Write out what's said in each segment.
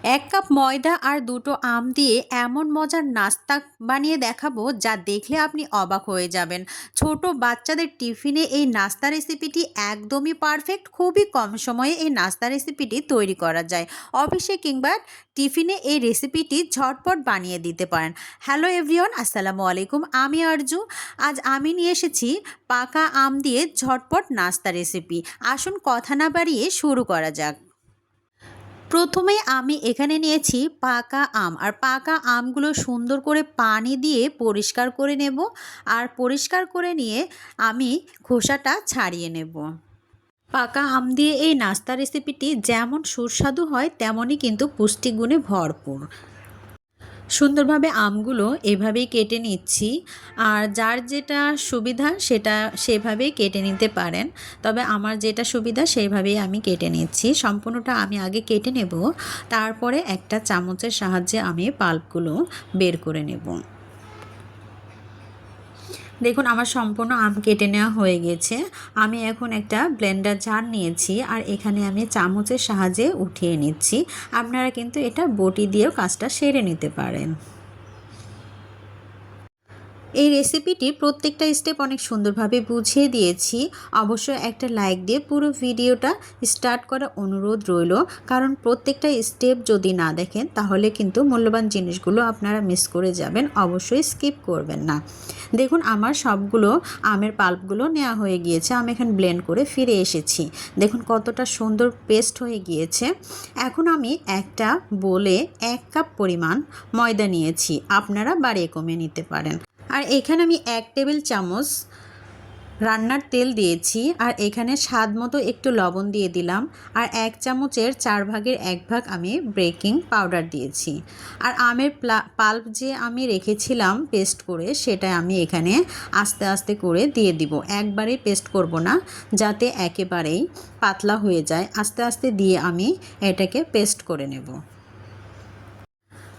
এক কাপ ময়দা আর দুটো আম দিয়ে এমন মজার নাস্তা বানিয়ে দেখাবো যা দেখলে আপনি অবাক হয়ে যাবেন। ছোট বাচ্চাদের টিফিনে এই নাস্তা রেসিপিটি একদমই পারফেক্ট। খুবই কম সময়ে এই নাস্তা রেসিপিটি তৈরি করা যায়। অফিসে কিংবা টিফিনে এই রেসিপিটি ঝটপট বানিয়ে দিতে পারেন। হ্যালো এভরিওয়ান, আসসালামু আলাইকুম। আমি আরজু। আজ আমি নিয়ে এসেছি পাকা আম দিয়ে ঝটপট নাস্তা রেসিপি। আসুন কথা না বাড়িয়ে শুরু করা যাক। প্রথমে আমি এখানে নিয়েছি পাকা আম, আর পাকা আমগুলো সুন্দর করে পানি দিয়ে পরিষ্কার করে নেব। আর পরিষ্কার করে নিয়ে আমি খোসাটা ছাড়িয়ে নেব। পাকা আম দিয়ে এই নাস্তা রেসিপিটি যেমন সুস্বাদু হয় তেমনই কিন্তু পুষ্টিগুণে ভরপুর। সুন্দরভাবে আমগুলো এভাবেই কেটে নিচ্ছি, আর যার যেটা সুবিধা সেটা সেভাবেই কেটে নিতে পারেন। তবে আমার যেটা সুবিধা সেইভাবেই আমি কেটে নিচ্ছি। সম্পূর্ণটা আমি আগে কেটে নেব, তারপরে একটা চামচের সাহায্যে আমি পাল্পগুলো বের করে নেব। দেখুন আমার সম্পূর্ণ আম কেটে নেওয়া হয়ে গেছে। আমি এখন একটা ব্লেন্ডার জার নিয়েছি, আর এখানে আমি চামচের সাহায্যে উঠিয়ে নিচ্ছি। আপনারা কিন্তু এটা বটি দিয়েও কাজটা সেরে নিতে পারেন। এই রেসিপিটি প্রত্যেকটা স্টেপ অনেক সুন্দরভাবে বুঝিয়ে দিয়েছি। অবশ্যই একটা লাইক দিয়ে পুরো ভিডিওটা স্টার্ট করার অনুরোধ রইল, কারণ প্রত্যেকটা স্টেপ যদি না দেখেন তাহলে কিন্তু মূল্যবান জিনিসগুলো আপনারা মিস করে যাবেন। অবশ্যই স্কিপ করবেন না। দেখুন আমার সবগুলো আমের পাল্পগুলো নেওয়া হয়ে গিয়েছে। আমি এখন ব্লেন্ড করে ফিরে এসেছি। দেখুন কতটা সুন্দর পেস্ট হয়ে গিয়েছে। এখন আমি একটা বোলে 1 কাপ পরিমাণ ময়দা নিয়েছি। আপনারা বাড়িয়ে কমিয়ে নিতে পারেন। আর এখানে আমি 1 টেবিল চামচ রান্নার তেল দিয়েছি, আর এখানে স্বাদ মতো একটু লবণ দিয়ে দিলাম, আর 1 চামচের 4 ভাগের 1 ভাগ আমি বেকিং পাউডার দিয়েছি। আর আমের পাল্প যে আমি রেখেছিলাম পেস্ট করে, সেটা আমি এখানে আস্তে আস্তে করে দিয়ে দিব। একবারেই পেস্ট করব না, যাতে একেবারেই পাতলা হয়ে যায়। আস্তে আস্তে দিয়ে আমি এটাকে পেস্ট করে নেব।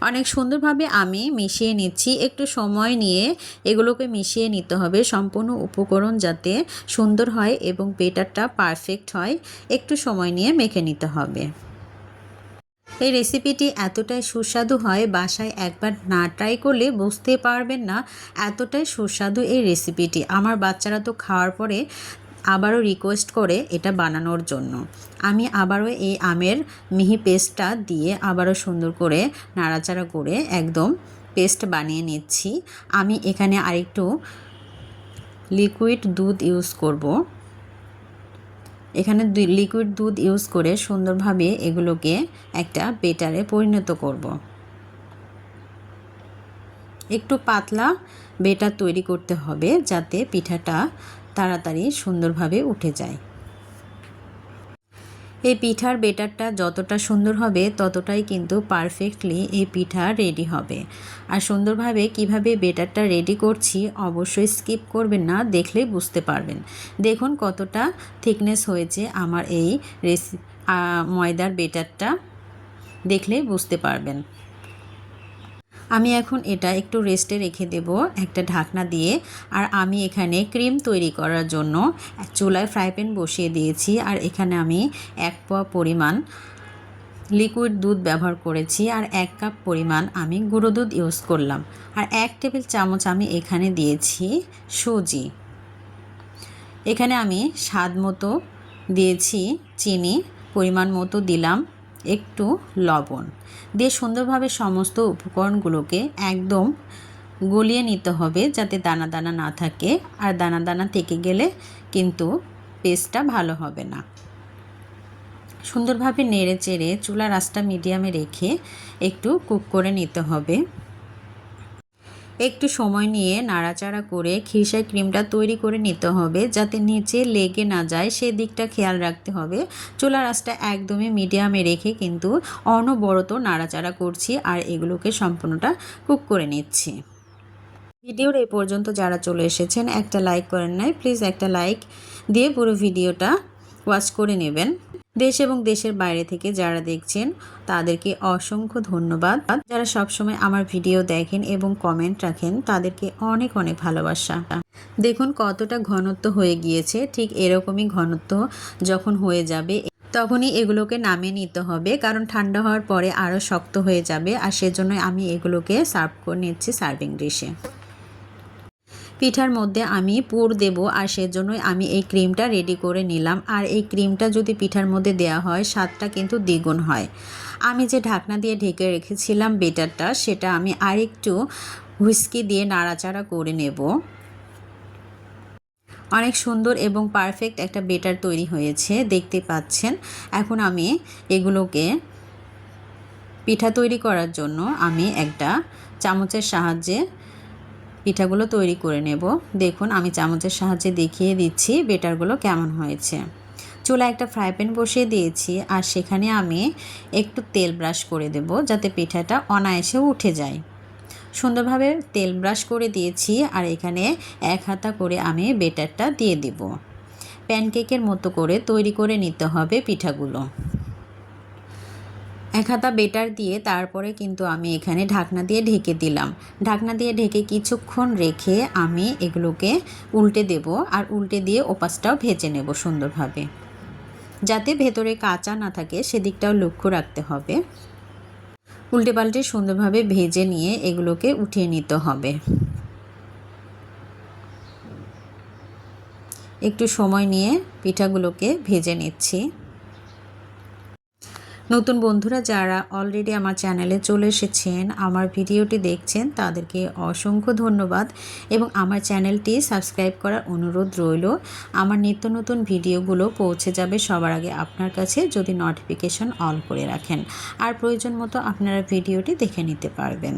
অনেক সুন্দরভাবে আমি মিশিয়ে নিচ্ছি। একটু সময় নিয়ে এগুলোকে মিশিয়ে নিতে হবে, সম্পূর্ণ উপকরণ যাতে সুন্দর হয় এবং বেটারটা পারফেক্ট হয়। একটু সময় নিয়ে মেখে নিতে হবে। এই রেসিপিটি এতটাই সুস্বাদু হয়, বাসায় একবার না ট্রাই করলে বুঝতে পারবেন না এতটাই সুস্বাদু এই রেসিপিটি। আমার বাচ্চারা তো খাওয়ার পরে আবারও রিকোয়েস্ট করে এটা বানানোর জন্য। আমি আবারও এই আমের মিহি পেস্টটা দিয়ে আবারও সুন্দর করে নাড়াচাড়া করে একদম পেস্ট বানিয়ে নিচ্ছি। আমি এখানে আরেকটু লিকুইড দুধ ইউজ করব। এখানে লিকুইড দুধ ইউজ করে সুন্দরভাবে এগুলোকে একটা বেটারে পরিণত করব। একটু পাতলা বেটার তৈরি করতে হবে যাতে পিঠাটা তাড়াতাড়ি সুন্দরভাবে উঠে যায়। এই পিঠার বেটারটা যতটা সুন্দর হবে ততটাই কিন্তু পারফেক্টলি এই পিঠা রেডি হবে। আর সুন্দরভাবে কিভাবে বেটারটা রেডি করছি অবশ্যই স্কিপ করবেন না, দেখলেই বুঝতে পারবেন। দেখুন কতটা থিকনেস হয়েছে আমার এই ময়দার বেটারটা, দেখলেই বুঝতে পারবেন। আমি এখন এটা একটু রেস্টে রেখে দেব একটা ঢাকনা দিয়ে। আর আমি এখানে ক্রিম তৈরি করার জন্য চুলায় ফ্রাই প্যান বসিয়ে দিয়েছি, আর এখানে আমি 1 পোয়া পরিমাণ লিকুইড দুধ ব্যবহার করেছি, আর 1 কাপ পরিমাণ আমি গুঁড়ো দুধ ইউজ করলাম। আর 1 টেবিল চামচ আমি এখানে দিয়েছি সুজি। এখানে আমি স্বাদ মতো দিয়েছি চিনি, পরিমাণ মতো দিলাম একটু লবণ দিয়ে সুন্দরভাবে সমস্ত উপকরণগুলোকে একদম গলিয়ে নিতে হবে যাতে দানা দানা না থাকে। আর দানা দানা থেকে গেলে কিন্তু পেস্টটা ভালো হবে না। সুন্দরভাবে নেড়ে চেড়ে চুলার আঁচটা মিডিয়ামে রেখে একটু কুক করে নিতে হবে। একটু সময় নিয়ে নাড়াচাড়া করে খিরসায় ক্রিমটা তৈরি করে নিতে হবে যাতে নিচে লেগে না যায়, সেদিকটা খেয়াল রাখতে হবে। চুলার আঁচটা একদমই মিডিয়ামে রেখে কিন্তু অনবরত নাড়াচাড়া করছি, আর এগুলোকে সম্পূর্ণটা কুক করে নিচ্ছি। ভিডিওর এই পর্যন্ত যারা চলে এসেছেন একটা লাইক করেন নাই, প্লিজ একটা লাইক দিয়ে পুরো ভিডিওটা ওয়াচ করে নেবেন। দেশ এবং দেশের বাইরে থেকে যারা দেখছেন তাদেরকে অসংখ্য ধন্যবাদ। যারা সবসময় আমার ভিডিও দেখেন এবং কমেন্ট রাখেন তাদেরকে অনেক অনেক ভালোবাসা। দেখুন কতটা ঘনত্ব হয়ে গিয়েছে, ঠিক এরকমই ঘনত্ব যখন হয়ে যাবে তখনই এগুলোকে নামিয়ে নিতে হবে, কারণ ঠান্ডা হওয়ার পরে আরও শক্ত হয়ে যাবে। আর সেজন্য আমি এগুলোকে সার্ভ করে নিচ্ছি সার্ভিং ডিশে। পিঠার মধ্যে আমি পুর দেব, আর সেজন্যই আমি এই ক্রিমটা রেডি করে নিলাম। আর এই ক্রিমটা যদি পিঠার মধ্যে দেওয়া হয় স্বাদটা কিন্তু দ্বিগুণ হয়। আমি যে ঢাকনা দিয়ে ঢেকে রেখেছিলাম বেটারটা, সেটা আমি আরেকটু হুইস্কি দিয়ে নাড়াচাড়া করে নেব। অনেক সুন্দর এবং পারফেক্ট একটা বেটার তৈরি হয়েছে, দেখতে পাচ্ছেন। এখন আমি এগুলোকে পিঠা তৈরি করার জন্য আমি একটা চামচের সাহায্যে পিঠাগুলো তৈরি করে নেব। দেখুন আমি চামচের সাহায্যে দেখিয়ে দিচ্ছি বেটারগুলো কেমন হয়েছে। চুলা একটা ফ্রাই প্যান বসিয়ে দিয়েছি, আর সেখানে আমি একটু তেল ব্রাশ করে দেব যাতে পিঠাটা অনায়াসে উঠে যায়। সুন্দরভাবে তেল ব্রাশ করে দিয়েছি, আর এখানে এক হাতা করে আমি বেটারটা দিয়ে দেব। প্যানকেকের মতো করে তৈরি করে নিতে হবে পিঠাগুলো। এক হাতা বেটার দিয়ে তারপরে কিন্তু আমি এখানে ঢাকনা দিয়ে ঢেকে দিলাম। ঢাকনা দিয়ে ঢেকে কিছুক্ষণ রেখে আমি এগুলোকে উল্টে দেব, আর উল্টে দিয়ে ওপাশটাও ভেজে নেব সুন্দরভাবে, যাতে ভেতরে কাঁচা না থাকে সেদিকটাও লক্ষ্য রাখতে হবে। উল্টে পাল্টে সুন্দরভাবে ভেজে নিয়ে এগুলোকে উঠিয়ে নিতে হবে। একটু সময় নিয়ে পিঠাগুলোকে ভেজে নিচ্ছি। নতুন বন্ধুরা যারা অলরেডি আমার চ্যানেলে চলে এসেছেন, আমার ভিডিওটি দেখছেন, তাদেরকে অসংখ্য ধন্যবাদ এবং আমার চ্যানেলটি সাবস্ক্রাইব করার অনুরোধ রইল। আমার নিত্য নতুন ভিডিওগুলো পৌঁছে যাবে সবার আগে আপনার কাছে যদি নোটিফিকেশন অন করে রাখেন, আর প্রয়োজন মতো আপনারা ভিডিওটি দেখে নিতে পারবেন।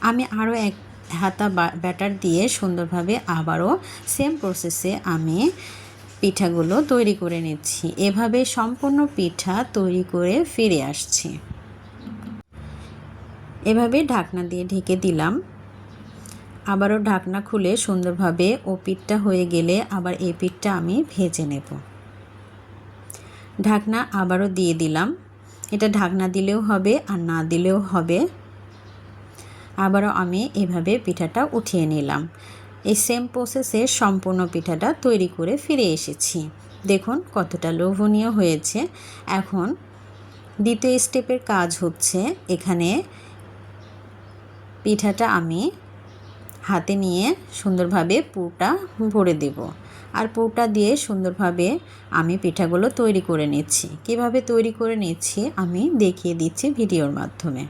আমি আরও এক হাতা ব্যাটার দিয়ে সুন্দরভাবে আবারও সেম প্রসেসে আমি পিঠাগুলো তৈরি করে নিচ্ছি। এভাবে সম্পূর্ণ পিঠা তৈরি করে ফিরে আসছি। এভাবে ঢাকনা দিয়ে ঢেকে দিলাম। আবারও ঢাকনা খুলে সুন্দরভাবে ও পিঠটা হয়ে গেলে আবার এই পিঠটা আমি ভেজে নেব। ঢাকনা আবারও দিয়ে দিলাম। এটা ঢাকনা দিলেও হবে আর না দিলেও হবে। আবারও আমি এভাবে পিঠাটা উঠিয়ে নিলাম। এই সেম প্রসেসে সম্পূর্ণ পিঠাটা তৈরি করে ফিরে এসেছি। দেখুন কতটা লোভনীয় হয়েছে। এখন দ্বিতীয় স্টেপের কাজ হচ্ছে, এখানে পিঠাটা আমি হাতে নিয়ে সুন্দরভাবে পুরটা ভরে দেব, আর পুরটা দিয়ে সুন্দরভাবে আমি পিঠাগুলো তৈরি করে নিচ্ছি। কিভাবে তৈরি করে নিচ্ছি আমি দেখিয়ে দিচ্ছি ভিডিওর মাধ্যমে।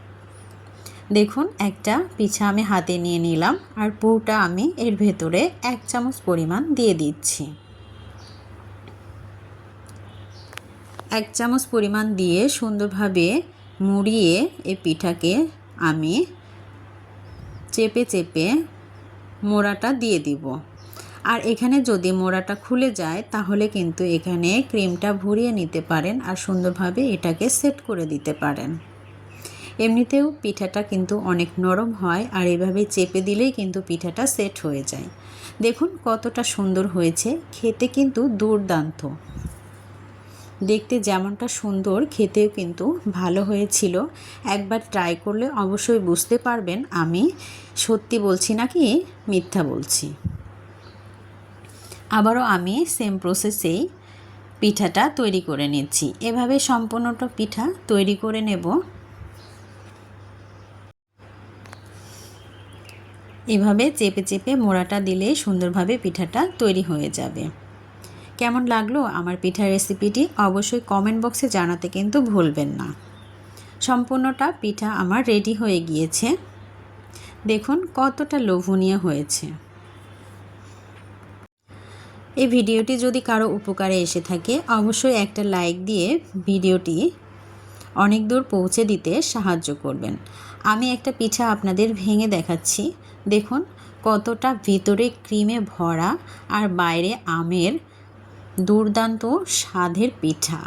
দেখুন একটা পিঠা আমি হাতে নিয়ে নিলাম, আর পুরটা আমি এর ভেতরে 1 চামচ পরিমাণ দিয়ে দিচ্ছি। 1 চামচ পরিমাণ দিয়ে সুন্দরভাবে মুড়িয়ে এই পিঠাকে আমি চেপে চেপে মোড়াটা দিয়ে দিব। আর এখানে যদি মোড়াটা খুলে যায় তাহলে কিন্তু এখানে ক্রিমটা ভরিয়ে নিতে পারেন, আর সুন্দরভাবে এটাকে সেট করে দিতে পারেন। এমনিতেও পিঠাটা কিন্তু অনেক নরম হয়, আর এভাবে চেপে দিলেই কিন্তু পিঠাটা সেট হয়ে যায়। দেখুন কতটা সুন্দর হয়েছে, খেতে কিন্তু দুর্দান্ত। দেখতে যেমনটা সুন্দর খেতেও কিন্তু ভালো হয়েছিল। একবার ট্রাই করলে অবশ্যই বুঝতে পারবেন আমি সত্যি বলছি নাকি মিথ্যা বলছি। আবারও আমি সেম প্রসেসেই পিঠাটা তৈরি করে নিচ্ছি। এভাবে সম্পূর্ণটা পিঠা তৈরি করে নেব। এভাবে চেপে চেপে মোড়াটা দিলে সুন্দরভাবে পিঠাটা তৈরি হয়ে যাবে। কেমন লাগলো আমার পিঠার রেসিপিটি অবশ্যই কমেন্ট বক্সে জানাতে কিন্তু ভুলবেন না। সম্পূর্ণটা পিঠা আমার রেডি হয়ে গিয়েছে। দেখুন কতটা লোভনীয় হয়েছে। এই ভিডিওটি যদি কারো উপকারে এসে থাকে অবশ্যই একটা লাইক দিয়ে ভিডিওটি অনেক দূর পৌঁছে দিতে সাহায্য করবেন। আমি একটা পিঠা আপনাদের ভেঙে দেখাচ্ছি। দেখুন কতটা ভিতরে ক্রিমে ভরা আর বাইরে আমের দুর্দান্ত স্বাদের পিঠা।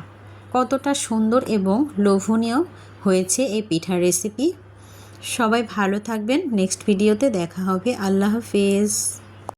কতটা সুন্দর এবং লোভনীয় হয়েছে এই পিঠার রেসিপি। সবাই ভালো থাকবেন। নেক্সট ভিডিওতে দেখা হবে। আল্লাহ হাফেজ।